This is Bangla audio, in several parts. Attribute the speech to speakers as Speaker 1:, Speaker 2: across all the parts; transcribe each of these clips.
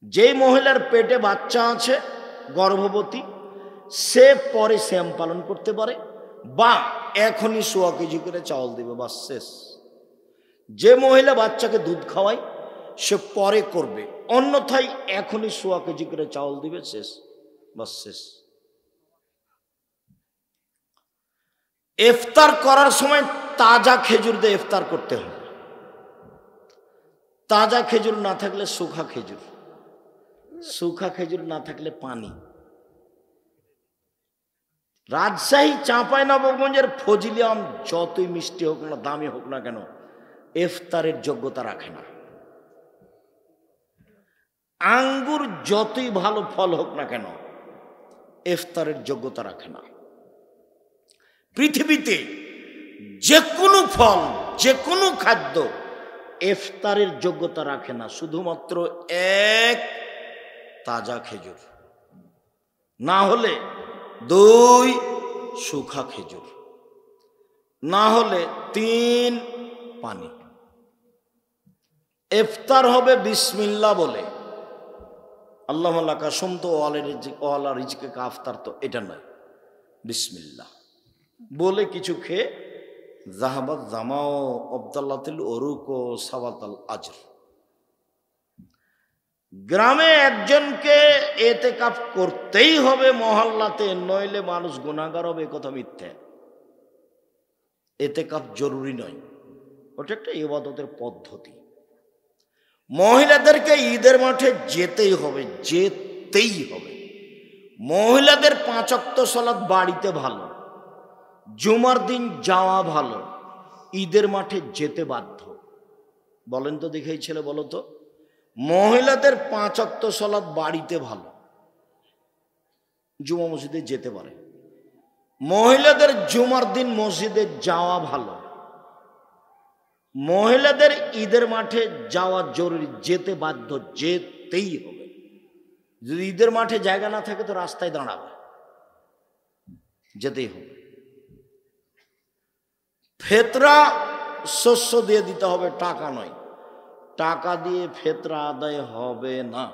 Speaker 1: যেই মহিলার পেটে বাচ্চা আছে, গর্ভবতী, সে পরে শ্যাম পালন করতে পারে, বা এখনই 1.25 কেজি করে চাউল দিবে, বাস শেষ। যে মহিলা বাচ্চাকে দুধ খাওয়ায় সে পরে করবে, অন্যথায় এখনই 1.25 কেজি করে চাউল দিবে, শেষ, বাস শেষ। ইফতার করার সময় তাজা খেজুর দিয়ে ইফতার করতে হবে। তাজা খেজুর না থাকলে শুখা খেজুর, শুখা খেজুর না থাকলে পানি। রাজশাহী চাঁপাইনবাবগঞ্জের ফজলি আম যতই মিষ্টি হোক না, দামি হোক না কেন, ইফতারের যোগ্যতা রাখে না। আঙ্গুর যতই ভালো ফল হোক না কেন, ইফতারের যোগ্যতা রাখে না। পৃথিবীতে যে কোনো ফল, যে কোনো খাদ্য ইফতারের যোগ্যতা রাখে না, শুধুমাত্র এক তাজা খেজুর, না হলে 2 শুখা খেজুর, না হলে 3 পানি। ইফতার হবে বিসমিল্লাহ বলে, আল্লাহ কাসম তো ওয়ালা রিজকে কাফতার, তো এটা নয়, বিসমিল্লাহ বলে কিছু খেয়ে জাহাবাত জামাও আব্দাল্লাতিল ওরুক ও সাওয়াতাল আজর। গ্রামে একজনকে এতেকাফ করতেই হবে মহল্লাতে, নইলে মানুষ গুনাহগার হবে, কথা মিথ্যা। এতেকাফ জরুরি নয়, ওটা একটা ইবাদতের পদ্ধতি। মহিলাদেরকে ঈদের মাঠে যেতেই হবে, যেতেই হবে। মহিলাদের 5 ওয়াক্ত সালাত বাড়িতে ভালো, জুমার দিন যাওয়া ভালো, ঈদের মাঠে যেতে বাধ্য। বলেন তো দেখে এই ছেলে, বলো তো, মহিলাদের 5 ওয়াক্ত সালাত বাড়িতে ভালো, জুমা মসজিদে যেতে পারে। মহিলাদের জুমার দিন মসজিদে যাওয়া ভালো, মহিলাদের ঈদের মাঠে যাওয়া জরুরি, যেতে বাধ্য, যেতেই হবে। যদি ঈদের মাঠে জায়গা না থাকে তো রাস্তায় দাঁড়াবে, যেতেই হবে। ফেতরা শস্য দিয়ে দিতে হবে, টাকা নয়। টাকা দিয়ে ফেতরা আদায় হবে না,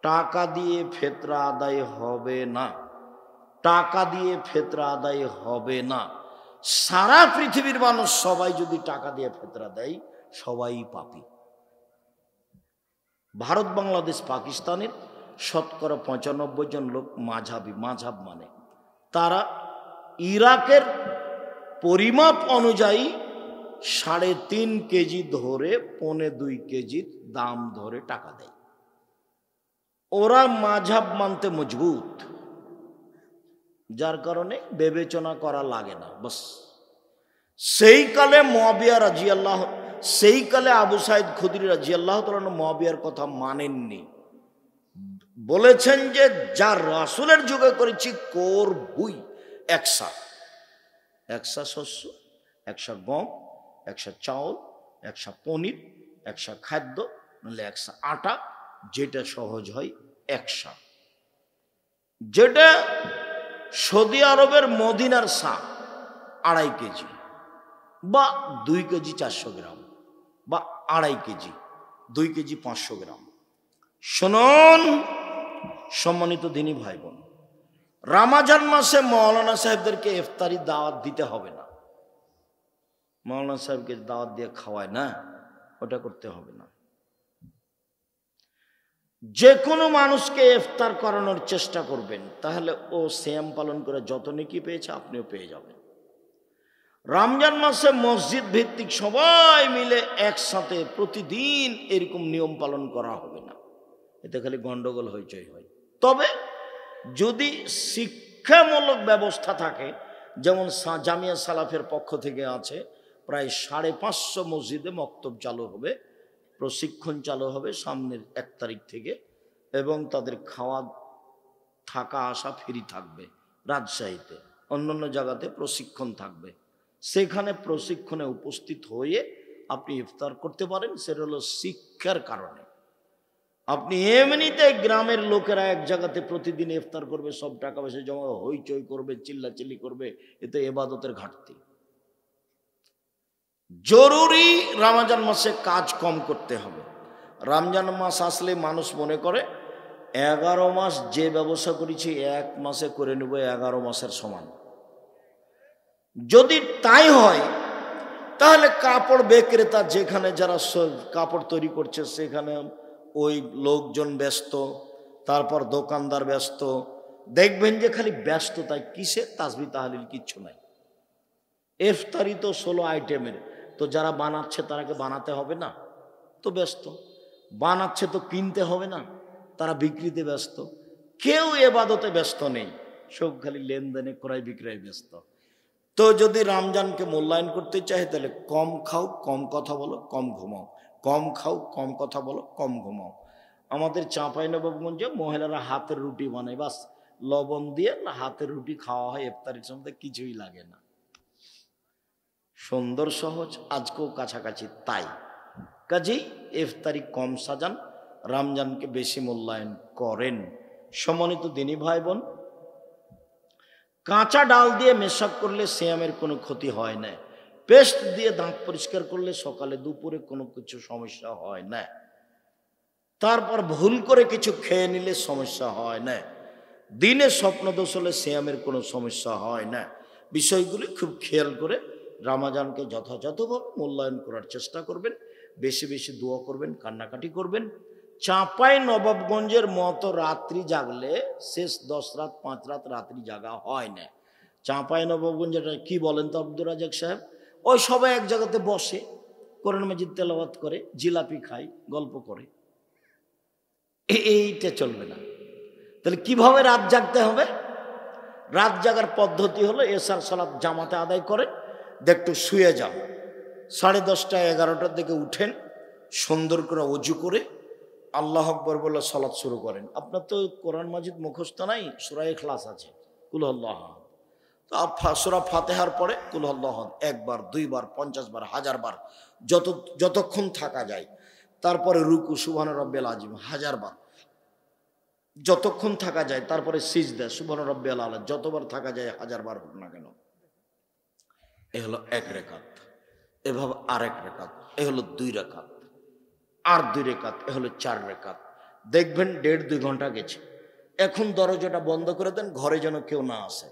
Speaker 1: টাকা দিয়ে ফেতরা আদায় হবে না, টাকা দিয়ে ফেতরা আদায় হবে না। সারা পৃথিবীর মানুষ সবাই যদি টাকা দিয়ে ফেতরা দেয়, সবাই পাপী। ভারত, বাংলাদেশ, পাকিস্তানের 95% জন লোক মাঝাবি, মাঝাব মানে তারা ইরাকের পরিমাপ অনুযায়ী 3.5 কেজি ধরে 1.25 কেজির দাম ধরে টাকা দেয়। ওরা মাঝাব মানতে মজবুত, যার কারণে বিবেচনা করা লাগে না, বাস। সেই কালে মুআবিয়া রাদিয়াল্লাহু, সেই কালে আবু সাঈদ খুদরি রাদিয়াল্লাহু তাআলা মুআবিয়ার কথা মানেননি, বলেছেন যে যা রাসূলের যুগে করেছি করবই। 100 শস্য, 100 গম, 100 চাউল, 100 পনির, 100 খাদ্য, নাহলে 100 আটা, যেটা সহজ হয় 100। যেটা সৌদি আরবের মদিনার শাক 2.5 কেজি, বা 2 কেজি 400 গ্রাম, বা 2.5 কেজি, 2 কেজি 500 গ্রাম। শুনুন সম্মানিত দিনী ভাই বোন, রমজান মাসে মাওলানা সাহেবদেরকে ইফতারি দাওয়াত দিতে হবে না। মাওলানা সাহেবকে দাওয়াত দিয়ে খাওয়ায় না, ওটা করতে হবে না। যে কোনো মানুষকে ইফতার করানোর চেষ্টা করবেন, তাহলে ও সিয়াম পালন করে যত নেকি পেয়েছে আপনিও পেয়ে যাবেন। রমজান মাসে মসজিদ ভিত্তিক সবাই মিলে একসাথে প্রতিদিন এরকম নিয়ম পালন করা হবে না, এতে খালি গন্ডগোল হইচই হয়। তবে যদি শিক্ষামূলক ব্যবস্থা থাকে, যেমন জামিয়া সালাফের পক্ষ থেকে আছে, প্রায় 550 মসজিদে মক্তব চালু হবে, প্রশিক্ষণ চালু হবে সামনের 1 তারিখ থেকে, এবং তাদের খাওয়া থাকা আসা ফ্রি থাকবে। রাজশাহীতে, অন্যান্য জায়গাতে প্রশিক্ষণ থাকবে, সেখানে প্রশিক্ষণে উপস্থিত হয়ে আপনি ইফতার করতে পারেন। সেটা হলো শিক্ষার কারণে। আপনি এমনিতে গ্রামের লোকেরা এক জায়গাতে প্রতিদিন ইফতার করবে, সব টাকা পয়সা জমা হইচই করবে, চিল্লাচিল্লি করবে, এতে ইবাদতের ঘাটতি। জরুরি রমজান মাসে কাজ কম করতে হবে। রমজান মাস আসলে মানুষ মনে করে 11 মাস যে ব্যবসা করেছি 1 মাসে করে নেব 11 মাসের সমান। যদি তাই হয় তাহলে কাপড় বিক্রেতা যেখানে যারা কাপড় তৈরি করছে সেখানে ওই লোকজন ব্যস্ত, তারপর দোকানদার ব্যস্ত, দেখবেন যে খালি ব্যস্ত। তাই কিসে তাসবিহ তাহলিল কিচ্ছু নাই। ইফতারি তো 16 আইটেমের, তো যারা বানাচ্ছে তারাকে বানাতে হবে না, তো ব্যস্ত। বানাচ্ছে তো কিনতে হবে না, তারা বিক্রিতে ব্যস্ত। কেউ এবাদতে ব্যস্ত নেই, সব খালি লেনদেনে ক্রয় বিক্রয় ব্যস্ত। তো যদি রমজানকে মূল্যায়ন করতে চাই তাহলে কম খাও, কম কথা বলো, কম ঘুমাও। কম খাও, কম কথা বলো, কম ঘুমাও। আমাদের চাঁপাইনবাবগঞ্জে মহিলারা হাতের রুটি বানায়, বাস লবণ দিয়ে হাতের রুটি খাওয়া হয় ইফতারির সময়, কিছুই লাগে না। সুন্দর সহজ, আজকেও কাছাকাছি তাই। কাজেই ইফতারি কম সাজান, রমজানকে বেশি মূল্যায়ন করেন। সম্মানিত দিনী ভাই বোন, কাঁচা ডাল দিয়ে মেশাক করলে সিয়ামের কোনো ক্ষতি হয় না। পেস্ট দিয়ে দাঁত পরিষ্কার করলে সকালে দুপুরে কোনো কিছু সমস্যা হয় না। তারপর ভুল করে কিছু খেয়ে নিলে সমস্যা হয় না। দিনে স্বপ্নদোষ হলে সিয়ামের কোনো সমস্যা হয় না। বিষয়গুলি খুব খেয়াল করে রমজানকে যথাযথভাবে মূল্যায়ন করার চেষ্টা করবেন। বেশি বেশি দোয়া করবেন, কান্নাকাটি করবেন। চাঁপাইনবাবগঞ্জের মতো রাত্রি জাগলে শেষ 10 রাত 5 রাত রাত্রি জাগা হয় না। চাঁপাইনবাবগঞ্জের কি বলেন তো আব্দুর রাজাক সাহেব, ওই সবাই এক জায়গাতে বসে কোরআন মাজিদ তেলাওয়াত করে, জিলাপি খায়, গল্প করে, এইটা চলবে না। তাহলে কিভাবে রাত জাগতে হবে? রাত জাগার পদ্ধতি হলো এশার সালাত জামাতে আদায় করে একটু শুয়ে যাও, 10:30 11টার দিকে উঠেন, সুন্দর করে অজু করে আল্লাহ আকবর বলে সালাত শুরু করেন। আপনার তো কোরআন মাজিদ মুখস্থ নাই, সূরা ইখলাস আছে, কুল আল্লাহ, তো সূরা ফাতিহার পরে কুল আল্লাহ 1 বার 2 বার 50 বার 1000 বার যতক্ষণ থাকা যায়। তারপরে রুকু সুবহান রাব্বিয়াল আযীম 1000 বার যতক্ষণ থাকা যায়। তারপরে সিজদা সুবহান রাব্বিয়াল আলা যতবার থাকা যায় 1000 বার হোক না কেন। এ হলো 1 রাকাত। এভাবে আরেক রাকাত, এ হলো 2 রাকাত, আর 2 রাকাত, এ হলো 4 রাকাত। দেখবেন 1.5-2 ঘন্টা গেছে। এখন দরজাটা বন্ধ করে দেন, ঘরে যেন কেউ না আসে।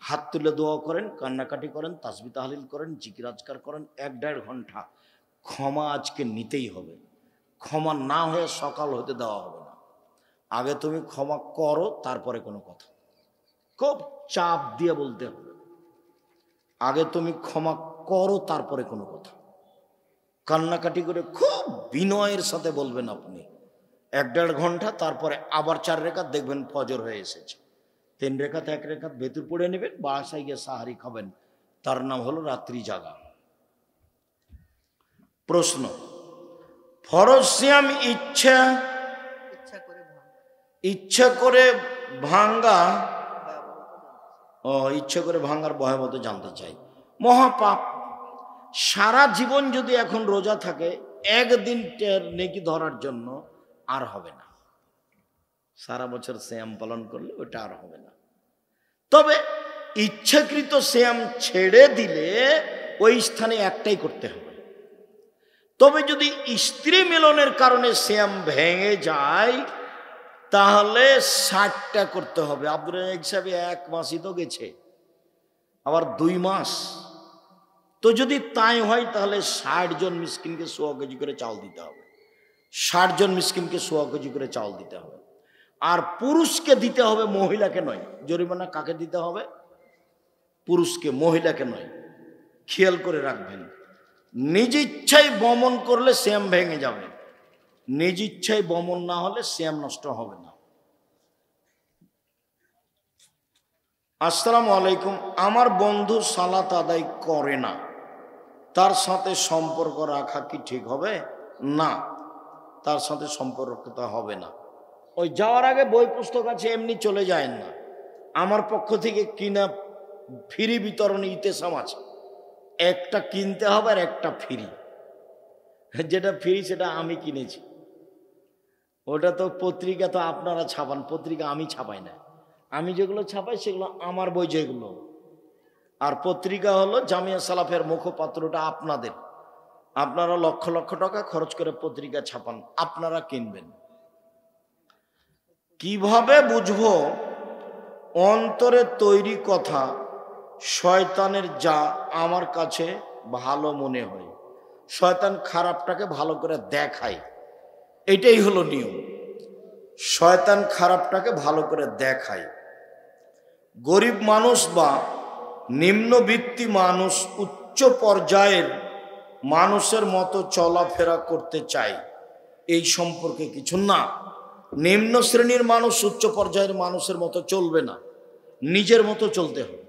Speaker 1: হাত তুলে দোয়া করেন, কান্নাকাটি করেন, তাসবিহ তাহলিল করেন, জিকির আজকার করেন। 1-1.5 ঘন্টা ক্ষমা আজকে নিতেই হবে। ক্ষমা না হয়ে সকাল হতে দেওয়া হবে না। আগে তুমি ক্ষমা করো, তারপরে কোনো কথা। খুব চাপ দিয়ে বলতে হবে, আগে তুমি ক্ষমা করো তারপরে কোনো কথা। কান্নাকাটি করে খুব বিনয়ের সাথে বলবেন আপনি। 1-1.5 ঘন্টা, তারপরে আবার 4 রাকাত, দেখবেন ফজর হয়ে এসেছে। 3 রাকাত 1 রাকাত ভেতর পড়ে নেবেন, বাসায় গিয়ে সাহারি খাবেন। তার নাম হলো রাত্রি জাগা। প্রশ্ন, ফরজ সিয়াম ইচ্ছা করে ভাঙ্গা, ইচ্ছা করে ভাঙ্গার ভয়াবহতা জানতে চাই। মহাপাপ। সারা জীবন যদি এখন রোজা থাকে, একদিন নেকি ধরার জন্য আর হবে না। সারা বছর সিয়াম পালন করলে ওটা আর হবে না। তবে ইচ্ছাকৃত সিয়াম ছেড়ে দিলে ওই স্থানে একটাই করতে হবে। তবে যদি স্ত্রী মিলনের কারণে সিয়াম ভেঙে যায় তাহলে 60টা করতে হবে। আব্দুর রাজ্জাক সাহেব 1 মাসই তো গেছে, আবার 2 মাস। তো যদি তাই হয় তাহলে 60 জন মিসকিনকে 100 কেজি করে চাল দিতে হবে। 60 জন মিসকিনকে 100 কেজি করে চাল দিতে হবে। আর পুরুষকে দিতে হবে, মহিলাকে নয়। জরিমানা কাকে দিতে হবে? পুরুষকে, মহিলাকে নয়। খেয়াল করে রাখবেন, নিজ ইচ্ছায় বমন করলে সিয়াম ভেঙে যাবে, নিজ ইচ্ছায় বমন না হলে সিয়াম নষ্ট হবে না। আসসালামু আলাইকুম, আমার বন্ধু সালাত আদায় করে না, তার সাথে সম্পর্ক রাখা কি ঠিক হবে? না, তার সাথে সম্পর্ক হবে না। ওই যাওয়ার আগে বই পুস্তক আছে এমনি চলে যায় না। আমার পক্ষ থেকে কিনা ফ্রি বিতরণে ইতেসাম আছে, একটা কিনতে হবে আর একটা ফ্রি। যেটা ফ্রি সেটা আমি কিনেছি। ওটা তো পত্রিকা তো আপনারা ছাপান, পত্রিকা আমি ছাপাই না। আমি যেগুলো ছাপাই সেগুলো আমার বই যেগুলো, আর পত্রিকা হলো জামিয়া সালাফের মুখপাত্রটা আপনাদের। আপনারা লক্ষ লক্ষ টাকা খরচ করে পত্রিকা ছাপান, আপনারা কিনবেন। কিভাবে বুঝবো অন্তরে তৈরি কথা শয়তানের যা আমার কাছে ভালো মনে হয়? শয়তান খারাপটাকে ভালো করে দেখায়, এটাই হলো নিয়ম। শয়তান খারাপটাকে ভালো করে দেখায়। গরিব মানুষ বা নিম্নবিত্তি মানুষ উচ্চ পর্যায়ের মানুষের মতো চলাফেরা করতে চায়, এই সম্পর্কে কিছু না। নিম্ন শ্রেণীর মানুষ উচ্চ পর্যায়ের মানুষের মতো চলবে না, নিজের মতো চলতে হবে।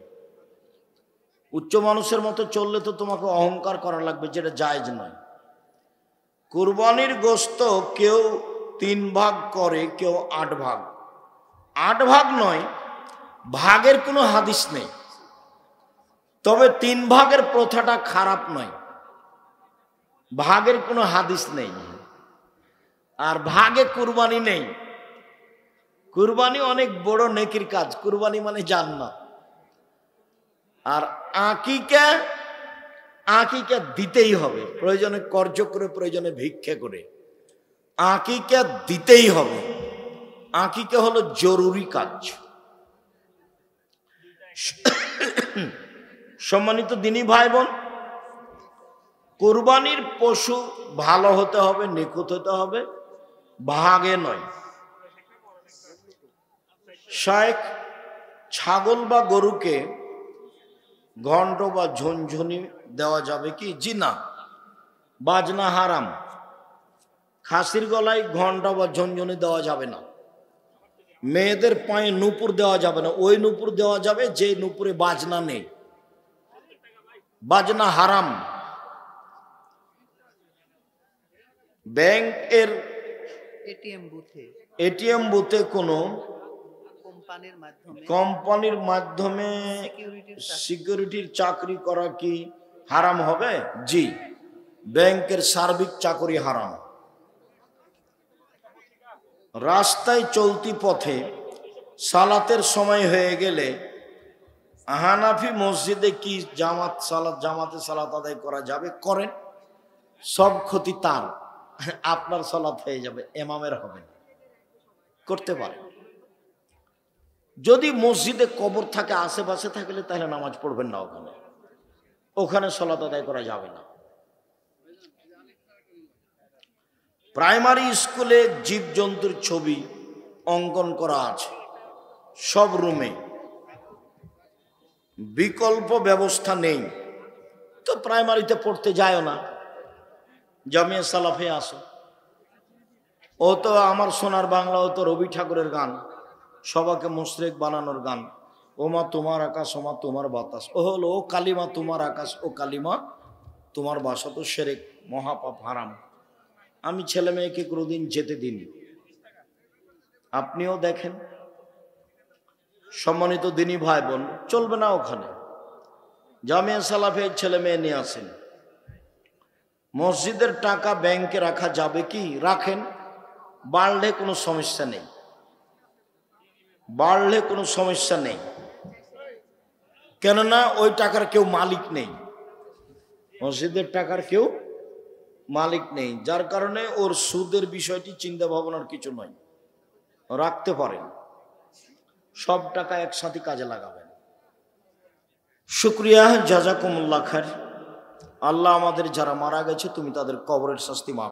Speaker 1: উচ্চ মানুষের মতো চললে তো তোমাকে অহংকার করা লাগবে, যেটা জায়েজ নয়। কুরবানির গোশত কেউ 3 ভাগ করে, কেউ 8 ভাগ। 8 ভাগ নয়, ভাগের কোনো হাদিস নেই, তবে 3 ভাগের প্রথাটা খারাপ নয়, ভাগের কোনো হাদিস নেই। আর ভাগে কুরবানি নেই। কুরবানি অনেক বড় নেকির কাজ, কুরবানি মানে জান্নাত। আর আকিকা, আকিকা দিতেই হবে, প্রয়োজনে কর্জ করে, প্রয়োজনে ভিক্ষে করে, আকিকা দিতেই হবে। আকিকা হলো জরুরি কাজ। সম্মানিত দিনী ভাই বোন, কুরবানির পশু ভালো হতে হবে, নিখুঁত হতে হবে, ভাগে নয়। শায়েখ ছাগল বা গরুকে ঘন্ট বা ঝনঝনি দেওয়া যাবে কি? জি না, বাজনা হারাম। খাসির গলায় ঘন্টা বা ঝনঝনি দেওয়া যাবে না। মেয়েদের পায়ে নূপুর দেওয়া যাবে না, ওই নূপুর দেওয়া যাবে যে নূপুরে বাজনা নেই, বাজনা হারাম। ব্যাংকের এটিএম বুথে কোনো কোম্পানির মাধ্যমে সিকিউরিটির চাকরি করা কি হারাম হবে? জি, ব্যাংকের সার্বিক চাকরি হারাম। রাস্তায় চলতি পথে সালাতের সময় হয়ে গেলে হানাফি মসজিদে কি জামাতে সালাত আদায় করা যাবে? করেন, সব ক্ষতি তার, আপনার সালাত হয়ে যাবে, ইমামের হবে না, করতে পারে। যদি মসজিদে কবর থাকে আশেপাশে থাকলে তাহলে নামাজ পড়বেন না, ওখানে সালাত আদায় করা যাবে না। প্রাইমারি স্কুলে জীবজন্তুর ছবি অঙ্কন করা আছে সব রুমে, বিকল্প ব্যবস্থা নেই, তো প্রাইমারিতে পড়তে যায় না, জামিয়া সালাফে আসো। ও তো আমার সোনার বাংলা, ও তো রবি ঠাকুরের গান, সবাকে মুশরিক বানানোর গান। ও মা তোমার আকাশ, ও মা তোমার বাতাস, ও হলো ও কালিমা তোমার আকাশ, ও কালিমা তোমার বাসা, তো শিরক, মহাপাপ, হারাম। আমি ছেলে মেয়েকে কোনোদিন যেতে দিইনি, আপনিও দেখেন। সম্মানিত দিনী ভাই বোন, চলবে না ওখানে। জামিয়া সালাফে ছেলে মেয়ে নিয়ে আসেন। মসজিদের টাকা ব্যাংকে রাখা যাবে কি? রাখেন, বাড়লে কোনো সমস্যা নেই, বাড়লে কোনো সমস্যা নেই। কেননা ওই টাকার কেউ মালিক নেই, মসজিদের টাকার কেউ মালিক নেই, যার কারণে ওর সুদের বিষয়টি চিন্তা ভাবনার কিছু নয়, রাখতে পারেন। সব টাকা একসাথে কাজে লাগাবেন। শুকরিয়া, জাযাকুমুল্লাহ খায়র। আল্লাহ আমাদের যারা মারা গেছে তুমি তাদের কবরের শাস্তি মাফ